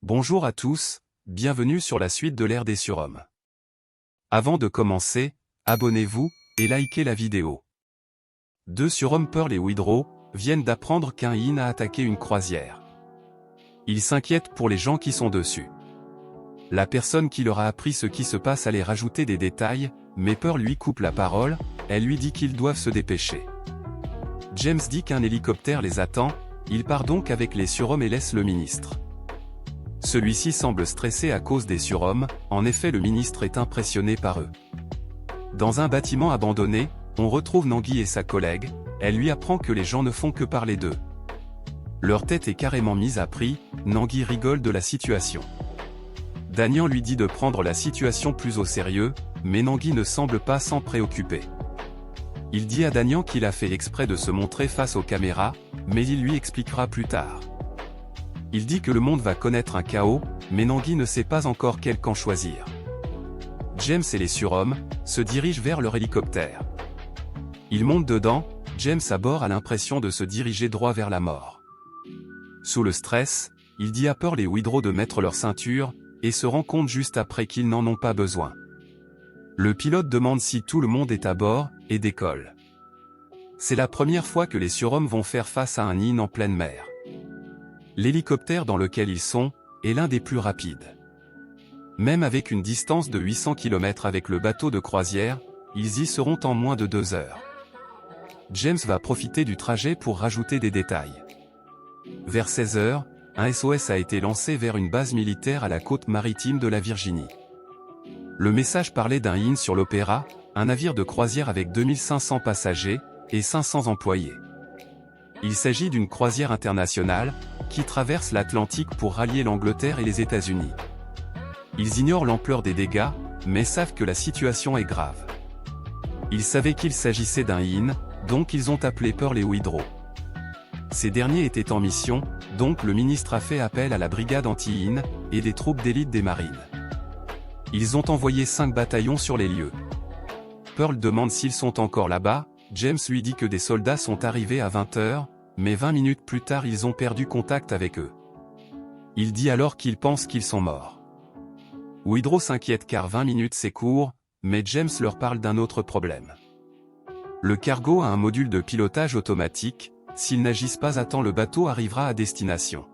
Bonjour à tous, bienvenue sur la suite de l'ère des surhommes. Avant de commencer, abonnez-vous et likez la vidéo. Deux surhommes Pearl et Withrow viennent d'apprendre qu'un Yin a attaqué une croisière. Ils s'inquiètent pour les gens qui sont dessus. La personne qui leur a appris ce qui se passe allait rajouter des détails, mais Pearl lui coupe la parole, elle lui dit qu'ils doivent se dépêcher. James dit qu'un hélicoptère les attend, il part donc avec les surhommes et laisse le ministre. Celui-ci semble stressé à cause des surhommes, en effet le ministre est impressionné par eux. Dans un bâtiment abandonné, on retrouve Nangui et sa collègue, elle lui apprend que les gens ne font que parler d'eux. Leur tête est carrément mise à prix, Nangui rigole de la situation. Danian lui dit de prendre la situation plus au sérieux, mais Nangui ne semble pas s'en préoccuper. Il dit à Danian qu'il a fait exprès de se montrer face aux caméras, mais il lui expliquera plus tard. Il dit que le monde va connaître un chaos, mais Nangui ne sait pas encore quel camp choisir. James et les surhommes se dirigent vers leur hélicoptère. Ils montent dedans, James à bord a l'impression de se diriger droit vers la mort. Sous le stress, il dit à Pearl et Withrow de mettre leur ceinture, et se rend compte juste après qu'ils n'en ont pas besoin. Le pilote demande si tout le monde est à bord, et décolle. C'est la première fois que les surhommes vont faire face à un Yin en pleine mer. L'hélicoptère dans lequel ils sont est l'un des plus rapides. Même avec une distance de 800 km avec le bateau de croisière, ils y seront en moins de 2 heures. James va profiter du trajet pour rajouter des détails. Vers 16 heures, un SOS a été lancé vers une base militaire à la côte maritime de la Virginie. Le message parlait d'un Yin sur l'Opéra, un navire de croisière avec 2500 passagers et 500 employés. Il s'agit d'une croisière internationale, qui traverse l'Atlantique pour rallier l'Angleterre et les États-Unis. Ils ignorent l'ampleur des dégâts, mais savent que la situation est grave. Ils savaient qu'il s'agissait d'un Yin, donc ils ont appelé Pearl et Withrow. Ces derniers étaient en mission, donc le ministre a fait appel à la brigade anti-Yin, et des troupes d'élite des marines. Ils ont envoyé 5 bataillons sur les lieux. Pearl demande s'ils sont encore là-bas, James lui dit que des soldats sont arrivés à 20 heures, mais 20 minutes plus tard ils ont perdu contact avec eux. Il dit alors qu'il pense qu'ils sont morts. Withrow s'inquiète car 20 minutes c'est court, mais James leur parle d'un autre problème. Le cargo a un module de pilotage automatique, s'ils n'agissent pas à temps le bateau arrivera à destination.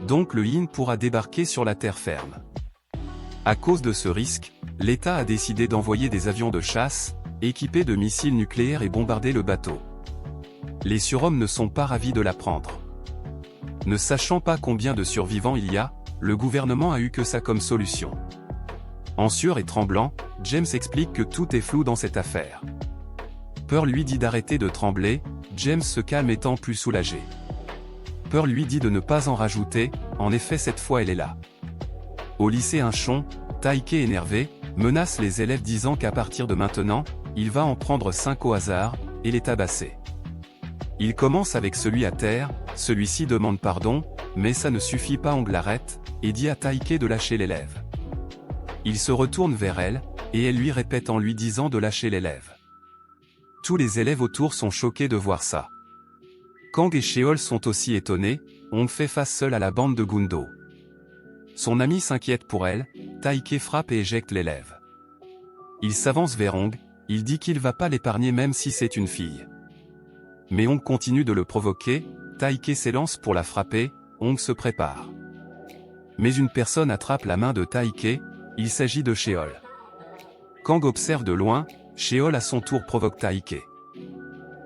Donc le Yin pourra débarquer sur la terre ferme. À cause de ce risque, l'État a décidé d'envoyer des avions de chasse, équipés de missiles nucléaires et bombarder le bateau. Les surhommes ne sont pas ravis de l'apprendre. Ne sachant pas combien de survivants il y a, le gouvernement a eu que ça comme solution. En sueur et tremblant, James explique que tout est flou dans cette affaire. Pearl lui dit d'arrêter de trembler, James se calme étant plus soulagé. Pearl lui dit de ne pas en rajouter, en effet cette fois elle est là. Au lycée Inchon, Taike énervé, menace les élèves disant qu'à partir de maintenant, il va en prendre 5 au hasard, et les tabasser. Il commence avec celui à terre, celui-ci demande pardon, mais ça ne suffit pas Ong l'arrête, et dit à Taike de lâcher l'élève. Il se retourne vers elle, et elle lui répète en lui disant de lâcher l'élève. Tous les élèves autour sont choqués de voir ça. Kang et Sheol sont aussi étonnés, Ong fait face seul à la bande de Gundo. Son ami s'inquiète pour elle, Taike frappe et éjecte l'élève. Il s'avance vers Ong, il dit qu'il va pas l'épargner même si c'est une fille. Mais Ong continue de le provoquer, Taike s'élance pour la frapper, Ong se prépare. Mais une personne attrape la main de Taike, il s'agit de Sheol. Kang observe de loin, Sheol à son tour provoque Taike.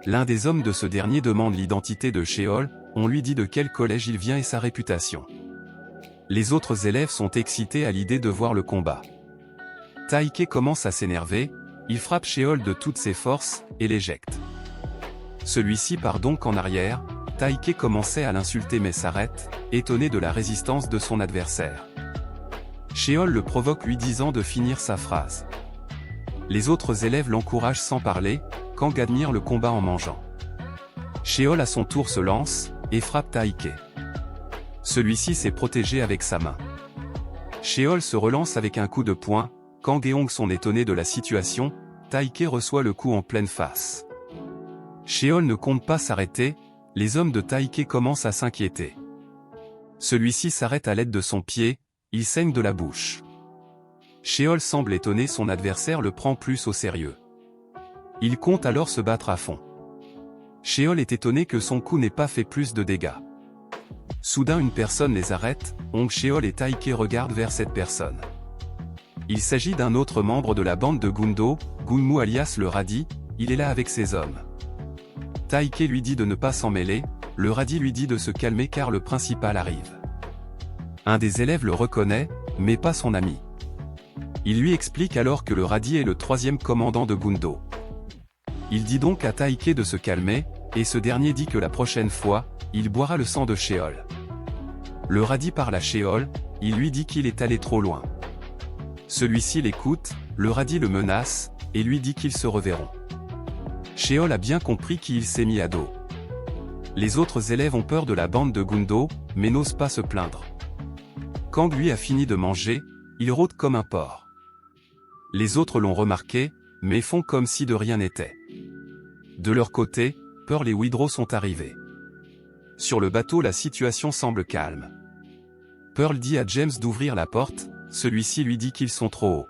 L'un des hommes de ce dernier demande l'identité de Sheol, on lui dit de quel collège il vient et sa réputation. Les autres élèves sont excités à l'idée de voir le combat. Taike commence à s'énerver, il frappe Sheol de toutes ses forces, et l'éjecte. Celui-ci part donc en arrière, Taike commençait à l'insulter mais s'arrête, étonné de la résistance de son adversaire. Sheol le provoque lui disant de finir sa phrase. Les autres élèves l'encouragent sans parler, Kang admire le combat en mangeant. Sheol à son tour se lance, et frappe Taike. Celui-ci s'est protégé avec sa main. Sheol se relance avec un coup de poing, Kang et Ong sont étonnés de la situation, Taike reçoit le coup en pleine face. Sheol ne compte pas s'arrêter, les hommes de Taike commencent à s'inquiéter. Celui-ci s'arrête à l'aide de son pied, il saigne de la bouche. Sheol semble étonné, son adversaire le prend plus au sérieux. Il compte alors se battre à fond. Sheol est étonné que son coup n'ait pas fait plus de dégâts. Soudain une personne les arrête, Hong Sheol et Taike regardent vers cette personne. Il s'agit d'un autre membre de la bande de Gundo, Gunmu alias le Radis, il est là avec ses hommes. Taike lui dit de ne pas s'en mêler, le Radis lui dit de se calmer car le principal arrive. Un des élèves le reconnaît, mais pas son ami. Il lui explique alors que le Radis est le troisième commandant de Gundo. Il dit donc à Taike de se calmer, et ce dernier dit que la prochaine fois, il boira le sang de Sheol. Le Radis parle à Sheol, il lui dit qu'il est allé trop loin. Celui-ci l'écoute, le Radis le menace, et lui dit qu'ils se reverront. Sheol a bien compris qu'il s'est mis à dos. Les autres élèves ont peur de la bande de Gundo, mais n'osent pas se plaindre. Kang lui a fini de manger, il rôde comme un porc. Les autres l'ont remarqué, mais font comme si de rien n'était. De leur côté, Pearl et Widrow sont arrivés. Sur le bateau la situation semble calme. Pearl dit à James d'ouvrir la porte, celui-ci lui dit qu'ils sont trop hauts.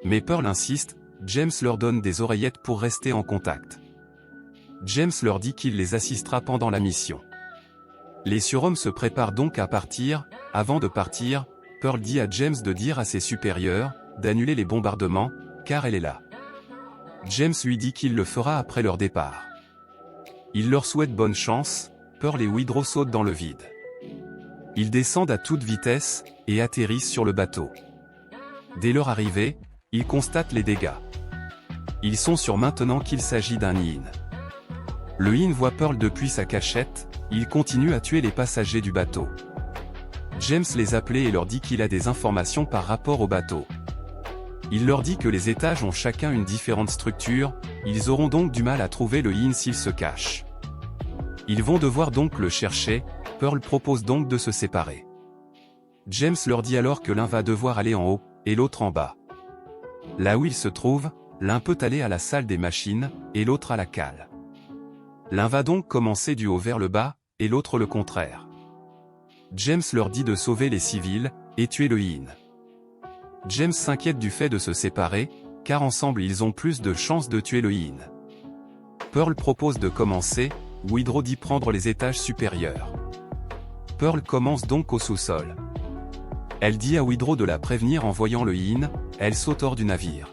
Mais Pearl insiste, James leur donne des oreillettes pour rester en contact. James leur dit qu'il les assistera pendant la mission. Les surhommes se préparent donc à partir. Avant de partir, Pearl dit à James de dire à ses supérieurs d'annuler les bombardements, car elle est là. James lui dit qu'il le fera après leur départ. Il leur souhaite bonne chance, Pearl et Widrow sautent dans le vide. Ils descendent à toute vitesse, et atterrissent sur le bateau. Dès leur arrivée, ils constatent les dégâts. Ils sont sûrs maintenant qu'il s'agit d'un Yin. Le Yin voit Pearl depuis sa cachette, il continue à tuer les passagers du bateau. James les appelle et leur dit qu'il a des informations par rapport au bateau. Il leur dit que les étages ont chacun une différente structure, ils auront donc du mal à trouver le Yin s'il se cache. Ils vont devoir donc le chercher, Pearl propose donc de se séparer. James leur dit alors que l'un va devoir aller en haut, et l'autre en bas. Là où ils se trouvent, l'un peut aller à la salle des machines, et l'autre à la cale. L'un va donc commencer du haut vers le bas, et l'autre le contraire. James leur dit de sauver les civils, et tuer le Yin. James s'inquiète du fait de se séparer, car ensemble ils ont plus de chances de tuer le Yin. Pearl propose de commencer, Widrow dit prendre les étages supérieurs. Pearl commence donc au sous-sol. Elle dit à Widrow de la prévenir en voyant le Yin, elle saute hors du navire.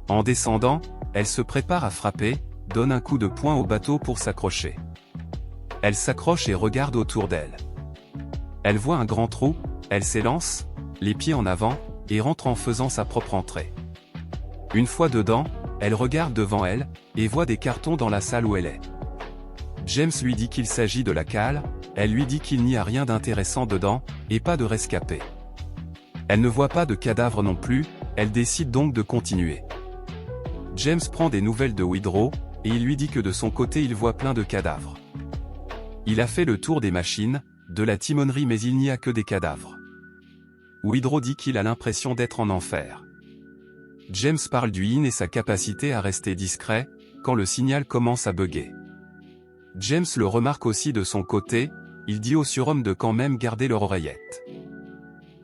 En descendant, elle se prépare à frapper, donne un coup de poing au bateau pour s'accrocher. Elle s'accroche et regarde autour d'elle. Elle voit un grand trou, elle s'élance, les pieds en avant, et rentre en faisant sa propre entrée. Une fois dedans, elle regarde devant elle, et voit des cartons dans la salle où elle est. James lui dit qu'il s'agit de la cale, elle lui dit qu'il n'y a rien d'intéressant dedans, et pas de rescapés. Elle ne voit pas de cadavre non plus, elle décide donc de continuer. James prend des nouvelles de Widrow, et il lui dit que de son côté il voit plein de cadavres. Il a fait le tour des machines, de la timonerie mais il n'y a que des cadavres. Widrow dit qu'il a l'impression d'être en enfer. James parle du Yin et sa capacité à rester discret, quand le signal commence à bugger. James le remarque aussi de son côté, il dit aux surhommes de quand même garder leur oreillette.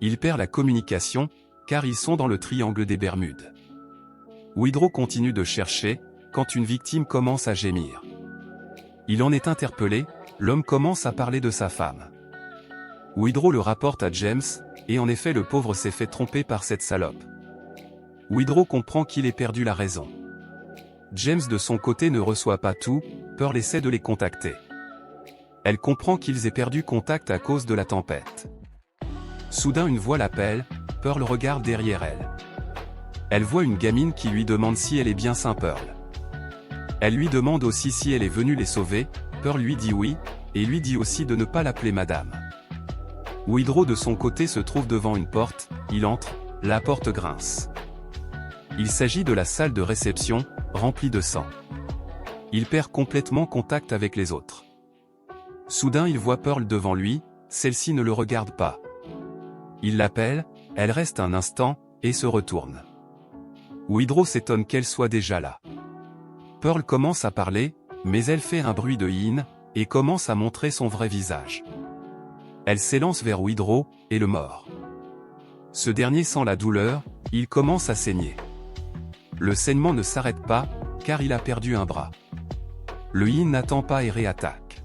Il perd la communication, car ils sont dans le triangle des Bermudes. Widrow continue de chercher, quand une victime commence à gémir. Il en est interpellé, l'homme commence à parler de sa femme. Widrow le rapporte à James, et en effet le pauvre s'est fait tromper par cette salope. Widrow comprend qu'il ait perdu la raison. James de son côté ne reçoit pas tout, Pearl essaie de les contacter. Elle comprend qu'ils aient perdu contact à cause de la tempête. Soudain une voix l'appelle, Pearl regarde derrière elle. Elle voit une gamine qui lui demande si elle est bien Saint Pearl. Elle lui demande aussi si elle est venue les sauver, Pearl lui dit oui, et lui dit aussi de ne pas l'appeler madame. Widrow de son côté se trouve devant une porte, il entre, la porte grince. Il s'agit de la salle de réception, remplie de sang. Il perd complètement contact avec les autres. Soudain il voit Pearl devant lui, celle-ci ne le regarde pas. Il l'appelle, elle reste un instant, et se retourne. Widrow s'étonne qu'elle soit déjà là. Pearl commence à parler, mais elle fait un bruit de Yin, et commence à montrer son vrai visage. Elle s'élance vers Widrow, et le mord. Ce dernier sent la douleur, il commence à saigner. Le saignement ne s'arrête pas, car il a perdu un bras. Le Yin n'attend pas et réattaque.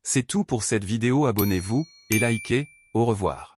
C'est tout pour cette vidéo, abonnez-vous, et likez, au revoir.